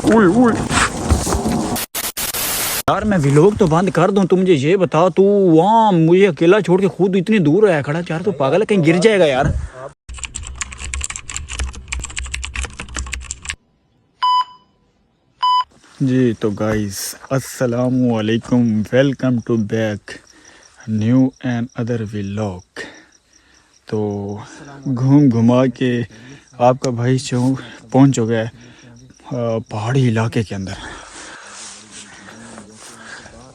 ओए ओए यार, मैं व्लॉग तो बंद कर दूं, तू मुझे ये बता, तू वहाँ मुझे अकेला छोड़ के खुद इतनी दूर है खड़ा यार, तू पागल है, कहीं गिर जाएगा यार। जी तो गाइस अस्सलामु अलैकुम, welcome to back new and other vlog. तो घूम घुमा के आपका भाई पहुंच चुका है पहाड़ी इलाके के अंदर।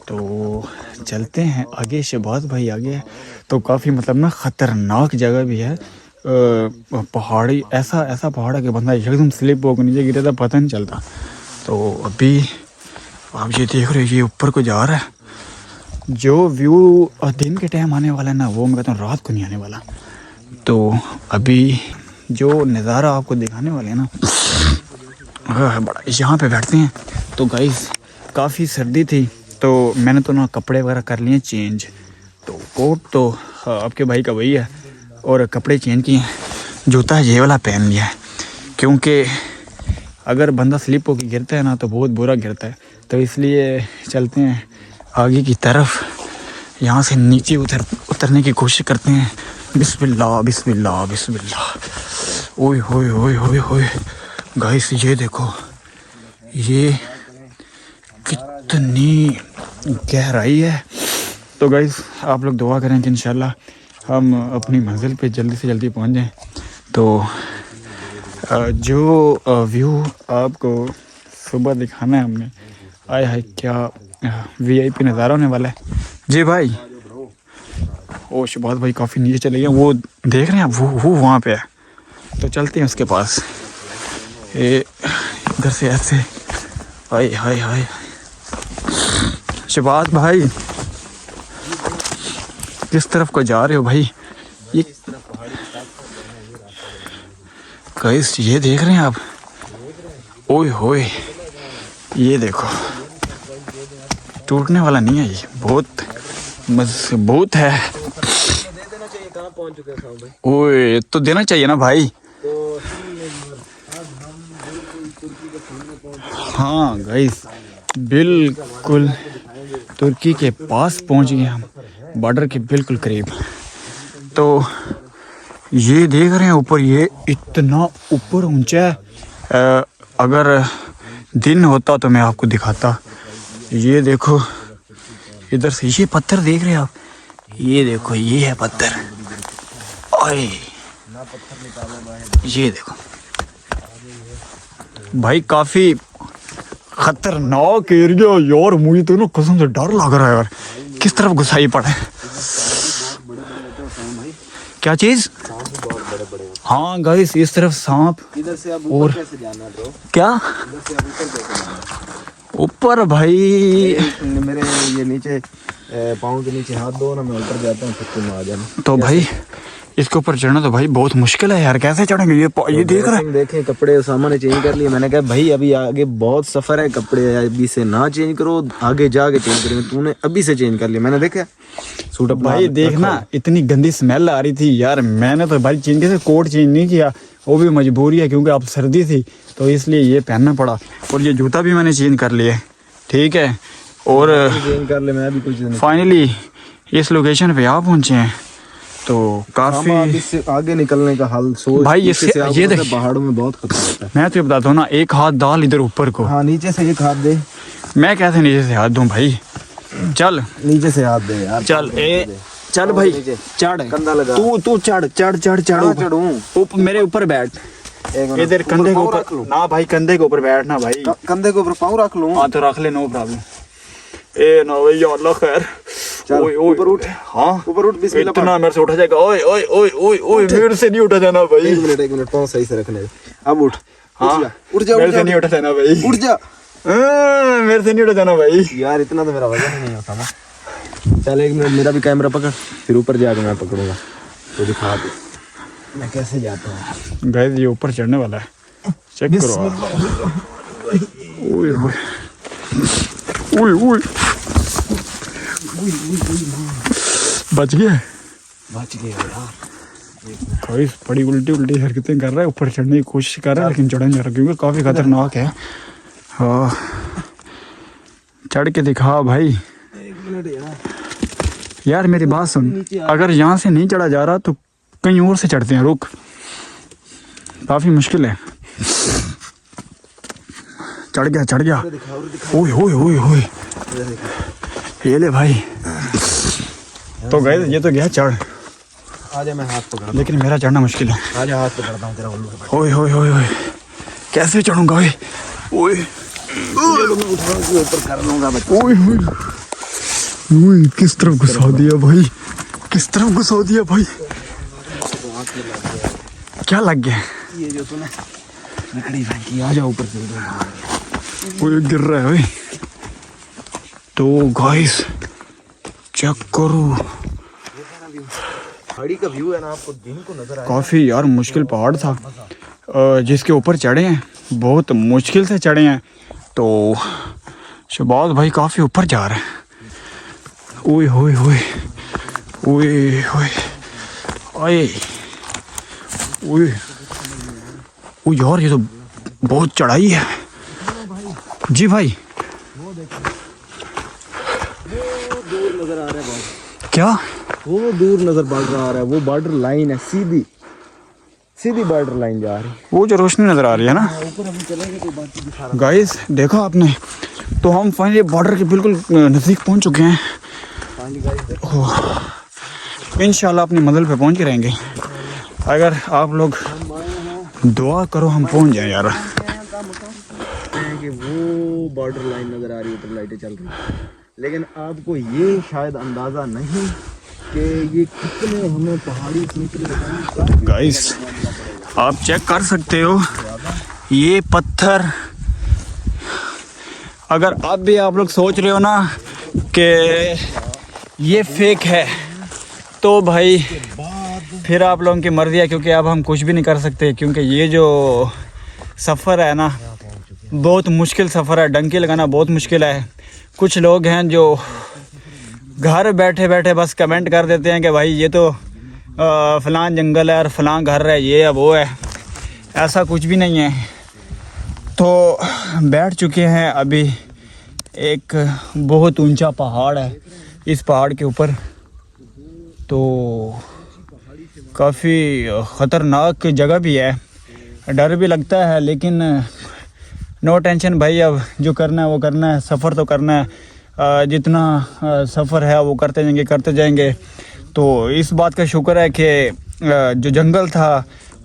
तो चलते हैं आगे, शहबाज भाई आगे। तो काफ़ी मतलब ना ख़तरनाक जगह भी है, पहाड़ी ऐसा पहाड़ है कि बंदा एकदम स्लिप होकर नीचे गिरे था पता नहीं चलता। तो अभी आप ये देख रहे हो, ये ऊपर को जा रहा है। जो व्यू दिन के टाइम आने वाला है ना, वो मैं कहता हूँ रात को नहीं आने वाला। तो अभी जो नज़ारा आपको दिखाने वाले हैं ना, बड़ा यहाँ पे बैठते हैं। तो गाइस काफ़ी सर्दी थी, तो मैंने तो ना कपड़े वगैरह कर लिए चेंज। तो कोट तो आपके भाई का वही है, और कपड़े चेंज किए हैं। जूता ये वाला पहन लिया है, क्योंकि अगर बंदा स्लिप होकर गिरता है ना तो बहुत बुरा गिरता है। तो इसलिए चलते हैं आगे की तरफ, यहाँ से नीचे उतरने की कोशिश करते हैं। बिस्मिल्लाह बिस्मिल्लाह बिस्मिल्लाह। ओए होए होए होए होए गाइस, ये देखो ये कितनी गहराई है। तो गाइस आप लोग दुआ करें कि इंशाल्लाह हम अपनी मंजिल पे जल्दी से जल्दी पहुंच जाएं। तो जो व्यू आपको सुबह दिखाना है हमने, आए हाय क्या वीआईपी नज़ारा होने वाला है जी भाई। ओ शहबाज भाई काफ़ी नीचे चले गए, वो देख रहे हैं आप, वो वहाँ पे है। तो चलते हैं उसके पास। ये इधर से ऐसे, हाय हाय हाय। शहबाज भाई किस तरफ को जा रहे हो भाई? ये गाइस ये देख रहे हैं आप, ओए होए ये देखो, टूटने वाला नहीं है ये, बहुत मजबूत है। ओए तो देना चाहिए ना भाई। हाँ गाइस बिल्कुल तुर्की के पास पहुंच गए हम, बॉर्डर के बिल्कुल करीब। तो ये देख रहे हैं ऊपर, ये इतना ऊपर ऊंचा है। अगर दिन होता तो मैं आपको दिखाता। ये देखो इधर से, ये पत्थर देख रहे हैं आप, ये देखो ये है पत्थर। ओए ये देखो भाई, काफ़ी खतरनाक एरिया यार। मुझे तो ना कसम से डर लग रहा है यार, किस तरफ घुसाई पड़े। क्या चीज़? हाँ गाइस इस तरफ सांप। इधर से अब ऊपर कैसे जाना है ब्रो? क्या ऊपर भाई? मेरे ये नीचे पाँव के नीचे हाथ दो ना, मैं ऊपर जाता हूँ, फिर तुम आ जाना। तो भाई इसके ऊपर चढ़ना तो भाई बहुत मुश्किल है यार, कैसे चढ़ेंगे? ये देख रहे हैं, देखें कपड़े सामान चेंज कर लिए। मैंने कहा भाई अभी आगे बहुत सफर है, कपड़े अभी से ना चेंज करो, आगे जाके चेंज करेंगे। तूने अभी से चेंज कर लिया। मैंने देखा सूट भाई, देखना इतनी गंदी स्मेल आ रही थी यार। मैंने तो भाई चेंज कैसे, कोट चेंज नहीं किया, वो भी मजबूरी है क्योंकि अब सर्दी थी, तो इसलिए ये पहनना पड़ा। और ये जूता भी मैंने चेंज कर लिया, ठीक है। और चेंज कर ले, मैं भी कुछ फाइनली इस लोकेशन पे आ पहुंचे हैं। तो काफी इससे आगे निकलने का हाल सोच भाई, ये देख पहाड़ों में बहुत खतरा होता है। मैं तो बताता हूँ ना, एक हाथ डाल इधर ऊपर को। हाँ नीचे से एक हाथ दे। मैं कैसे नीचे से हाथ दूं भाई? चल नीचे से हाथ दे यार। चल चल भाई चढ़, कंधा लगा। तू चढ़ चढ़ चढ़ चढ़, चढ़ूं मेरे ऊपर बैठ। इधर कंधे के ऊपर ना भाई, कंधे के ऊपर बैठना भाई। कंधे के ऊपर पाँव रख लूं? हाँ तो रख ले, नो प्रॉब्लम। ए ना भाई अल्लाह खैर। ओए ऊपर उठ। हाँ ऊपर उठ, बिस्मिल्लाह। इतना मेरे से उठा जाएगा? ओए ओए ओए ओए ओए मेरे से नहीं उठा जाना भाई। एक मिनट पाँव सही से रखने। अब उठ। हाँ उठ जा, मेरे से नहीं उठा जाना भाई। उठ जा, मेरे से नहीं उठा जाना भाई। यार इतना तो मेरा वजन नहीं होता ना। चल एक मिनट, मेरा भी कैमरा पकड़, फिर ऊपर जाकर मैं पकड़ूंगा तो दिखा दे मैं कैसे जाता हूँ। गाइस ये ऊपर चढ़ने वाला है, चेक करो। ओए ओए ओए बच गया यार। गाइस बड़ी उल्टी हरकतें कर रहा है, ऊपर चढ़ने की कोशिश कर रहा है लेकिन चढ़ नहीं रहा क्योंकि काफ़ी खतरनाक है। हाँ चढ़ के दिखा भाई। 1 मिनट यार मेरी बात सुन, अगर यहाँ से नहीं चढ़ा जा रहा तो कहीं और से चढ़ते हैं, रुक। काफ़ी मुश्किल है। चढ़ गया। ओए ओए ओए ओए, ये ले भाई। तो गए ये तो गया चढ़। आजा मैं हाथ पकड़, लेकिन मेरा चढ़ना मुश्किल है। आजा हाथ पकड़ता हूँ तेरा। ओए ओए ओए ओए, कैसे चढ़ूंगा ओए ओए मैं उठा के ऊपर कर लूंगा। ओए ओए ओए, किस तरफ घुसा दिया भाई, किस तरफ घुसा दिया भाई। क्या लग गया? ये जो तूने लकड़ी फेंकी, आजा ऊपर से। ओए गिर रहा है ओए। तो गाइस चेक करो, पहाड़ी का व्यू है ना, आपको दिन को नजर आएगा। काफ़ी यार मुश्किल पहाड़ था जिसके ऊपर चढ़े हैं, बहुत मुश्किल से चढ़े हैं। तो शहबाज भाई काफ़ी ऊपर जा रहे हैं। ओए होए होए ओए होए आए ओए ओ यार, ये तो बहुत चढ़ाई है जी भाई। दूर नजर आ रहा है बहुत, क्या वो दूर नजर बढ़ रहा है, वो बॉर्डर लाइन है, सीधी सीधी बॉर्डर लाइन जा रही है। वो जो रोशनी नज़र आ रही है ना ऊपर अभी चलेंगे तो बाकी दिखा रहा गाइस, देखा आपने। तो हम फाइनली बॉर्डर के बिल्कुल नज़दीक पहुंच चुके हैं। इंशाल्लाह अपनी मंजिल पे पहुंच के रहेंगे। अगर आप लोग दुआ करो हम पहुंच जाएं यार। कि वो बॉर्डर लाइन नजर आ रही है, ऊपर लाइटें चल रही है, लेकिन आपको ये शायद अंदाजा नहीं कि ये कितने हमें पहाड़ी से। गाइस आप चेक कर सकते हो ये पत्थर। अगर अब भी आप लोग सोच रहे हो ना कि ये फेक है, तो भाई फिर आप लोगों की मर्जी है, क्योंकि अब हम कुछ भी नहीं कर सकते। क्योंकि ये जो सफ़र है ना, बहुत मुश्किल सफ़र है, डंकी लगाना बहुत मुश्किल है। कुछ लोग हैं जो घर बैठे बैठे बस कमेंट कर देते हैं कि भाई ये तो फ़लाँ जंगल है और फ़लाँ घर है, ये है वो है। ऐसा कुछ भी नहीं है। तो बैठ चुके हैं अभी, एक बहुत ऊंचा पहाड़ है, इस पहाड़ के ऊपर। तो काफ़ी ख़तरनाक जगह भी है, डर भी लगता है, लेकिन नो टेंशन भाई। अब जो करना है वो करना है, सफ़र तो करना है। जितना सफ़र है वो करते जाएंगे। तो इस बात का शुक्र है कि जो जंगल था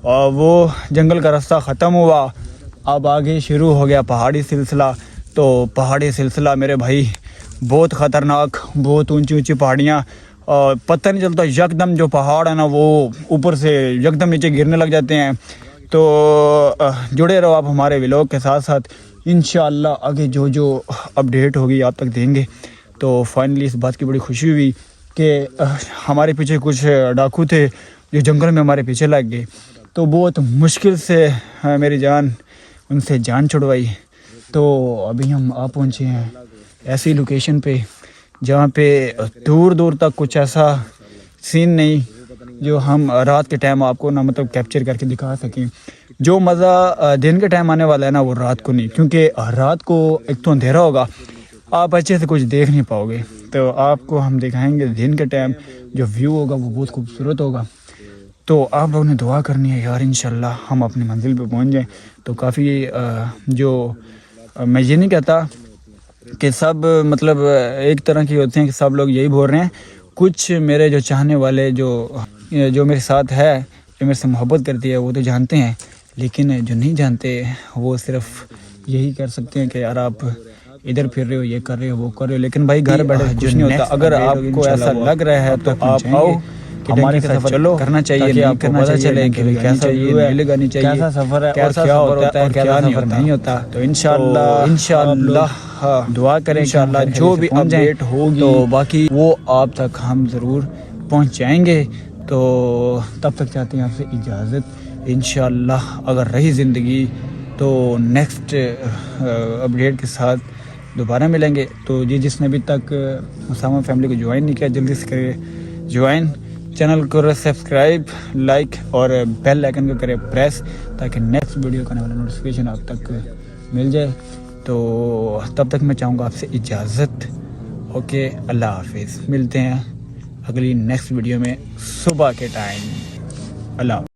वो जंगल का रास्ता ख़त्म हुआ, अब आगे शुरू हो गया पहाड़ी सिलसिला। तो पहाड़ी सिलसिला मेरे भाई बहुत ख़तरनाक, बहुत ऊंची ऊंची पहाड़ियाँ, पता नहीं चलता यकदम जो पहाड़ है ना वो ऊपर से यकदम नीचे गिरने लग जाते हैं। तो जुड़े रहो आप हमारे व्लॉग के साथ साथ। इंशाअल्लाह आगे जो जो अपडेट होगी आप तक देंगे। तो फाइनली इस बात की बड़ी खुशी हुई कि हमारे पीछे कुछ डाकू थे जो जंगल में हमारे पीछे लग गए। तो बहुत मुश्किल से मेरी जान उनसे जान छुड़वाई। तो अभी हम आ पहुँचे हैं ऐसी लोकेशन पे जहाँ पे दूर दूर तक कुछ ऐसा सीन नहीं जो हम रात के टाइम आपको ना मतलब कैप्चर करके दिखा सकें। जो मज़ा दिन के टाइम आने वाला है ना वो रात को नहीं, क्योंकि रात को एक तो अंधेरा होगा, आप अच्छे से कुछ देख नहीं पाओगे। तो आपको हम दिखाएंगे दिन के टाइम जो व्यू होगा वो बहुत खूबसूरत होगा। तो आप लोगों ने दुआ करनी है यार, इंशाल्लाह हम अपनी मंजिल पे पहुंच जाएं। तो काफ़ी जो मैं ये नहीं कहता कि सब मतलब एक तरह की होते हैं कि सब लोग यही बोल रहे हैं। कुछ मेरे जो चाहने वाले जो मेरे साथ है, जो मेरे से मोहब्बत करती है, वो तो जानते हैं, लेकिन जो नहीं जानते वो सिर्फ यही कर सकते हैं कि यार आप इधर फिर रहे हो, ये कर रहे हो, वो कर रहे हो। लेकिन भाई घर बैठे कुछ नहीं होता। अगर आपको ऐसा लग रहा है तो आप आओ, हमारे साथ चलो, करना चाहिए, नहीं करना चाहिए, कैसा मिलेगा नहीं चाहिए, कैसा सफ़र है, कैसा क्या होता है, क्या नहीं होता। तो इंशाअल्लाह दुआ करें, इंशाअल्लाह जो भी अपडेट होगी तो बाकी वो आप तक हम ज़रूर पहुंच जाएंगे। तो तब तक चाहते हैं आपसे इजाज़त। इंशाअल्लाह अगर रही ज़िंदगी तो नेक्स्ट अपडेट के साथ दोबारा मिलेंगे। तो जिसने अभी तक उसामा फैमिली को ज्वाइन नहीं किया जल्दी से करे ज्वाइन, चैनल को सब्सक्राइब, लाइक और बेल आइकन को करें प्रेस, ताकि नेक्स्ट वीडियो का आने वाला नोटिफिकेशन आप तक मिल जाए। तो तब तक मैं चाहूँगा आपसे इजाज़त। ओके, अल्लाह हाफिज़। मिलते हैं अगली नेक्स्ट वीडियो में सुबह के टाइम। अल्लाह।